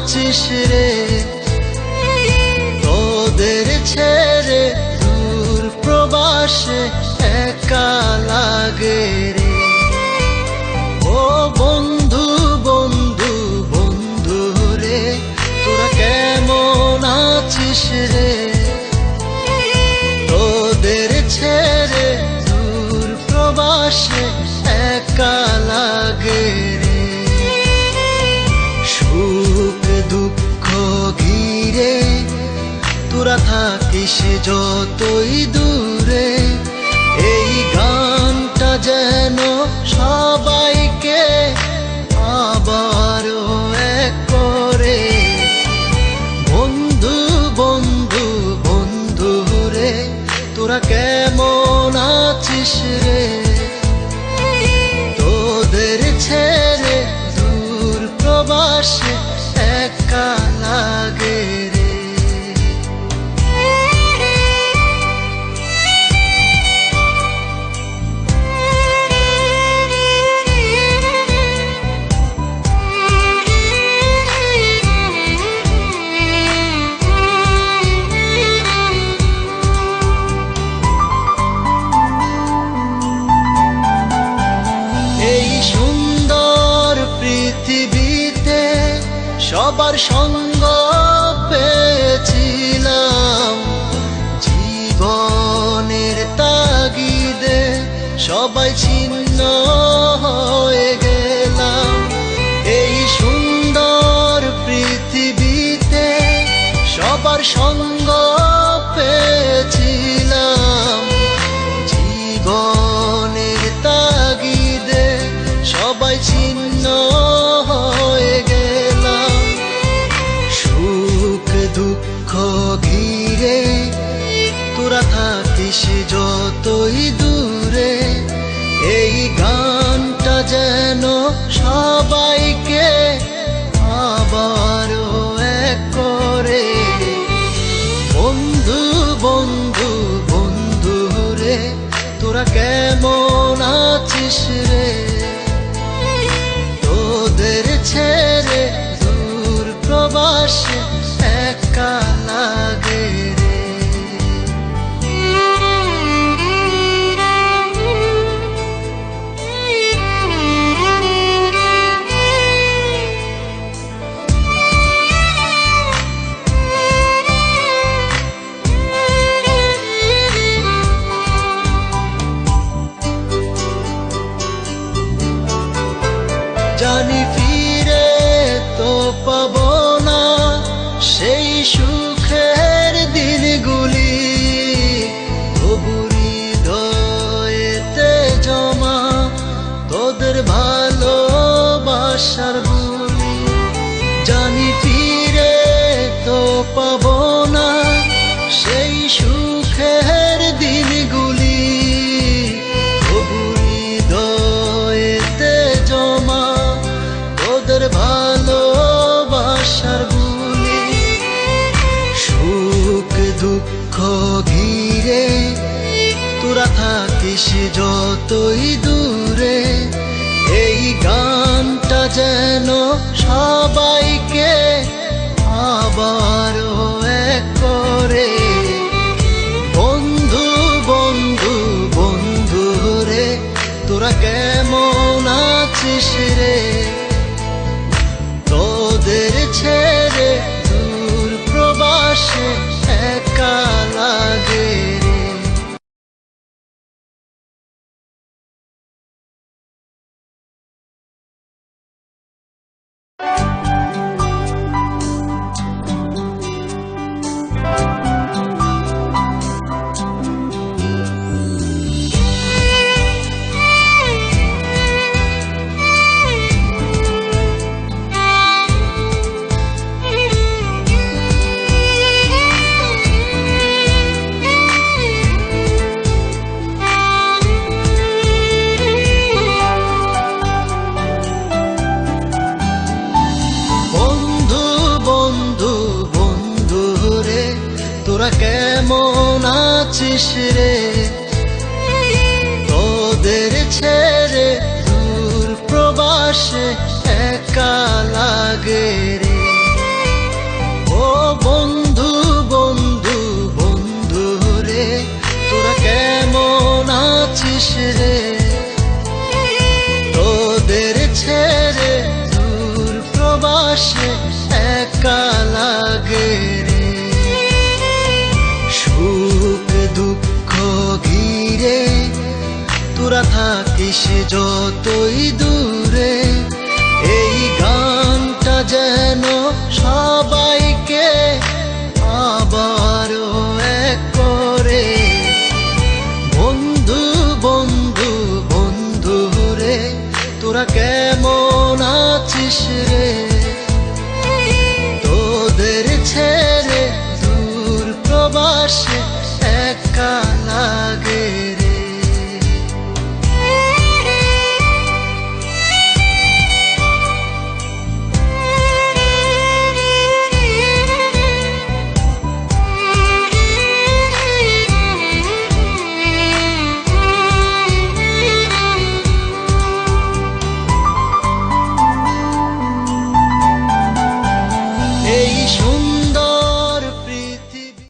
আছিস রে, তোদের ছেড়ে দূর প্রবাসে একা লাগে রে। ও বন্ধু বন্ধু বন্ধু রে, তোরা কেমন আছিস রে, তোদের ছেড়ে দূর প্রবাসে একা লাগে রে। সুখ দুঃখ ঘিরে তোরা থাকিস যতই দূরে, এই গানটা যেন সবাইকে আবারও এক করে। বন্ধু বন্ধু বন্ধু রে, তোরা কেমন আছিস রে, তোদের ছেড়ে দূর প্রবাসে একা লাগে রে। পৃথিবীতে সবার সঙ্গ পেয়েছিলাম, জীবনের তাগিদে সবাই ছিন্ন হয়ে গেলাম। এই সুন্দর পৃথিবীতে সবার সঙ্গ পেয়েছিলাম, জীবনের তাগিদে সবাই ছিন্ন হয়ে গেলাম। সুখ দুঃখ ঘিরে তোরা থাকিস যতই দূরে, এই গানটা যেন সবাইকে আবারও এক করে। বন্ধু বন্ধু বন্ধু রে, তোরা কেমন আছিস রে, তোদের ছেড়ে দূর প্রবাসে একা লাগে রে। জানি ফিরে তো পাবো না সেই সুখের দিনগুলি, তবু হৃদয়েতে জমা তোদের ভালোবাসার বুলি। জানি ফিরে তো পাবো না সেই সুখের দিনগুলি, তবু হৃদয়েতে জমা তোদের ভালোবাসার বুলি। সুখ দুঃখ ঘিরে তোরা থাকিস যতই দূরে, এই গানটা যেন সবাইকে আবারও এক করে। বন্ধু বন্ধু বন্ধু রে, তোরা কেমন আছিস রে, তোদের ছেড়ে দূর প্রবাসে একা লাগে রে। তোরা কেমন আছিস রে, তোদের ছেড়ে দূর প্রবাসে একা লাগে রে। আছিস রে, তোদের ছেড়ে দূর প্রবাসে একা লাগে রে। সুখ দুঃখ ঘিরে তোরা থাকিস যতই দূরে, এই গানটা যেন সবাইকে আবারও এক করে। বন্ধু বন্ধু বন্ধু রে, তোরা কেমন আছিস রে, তোদের ছেড়ে দূর প্রবাসে একা লাগে।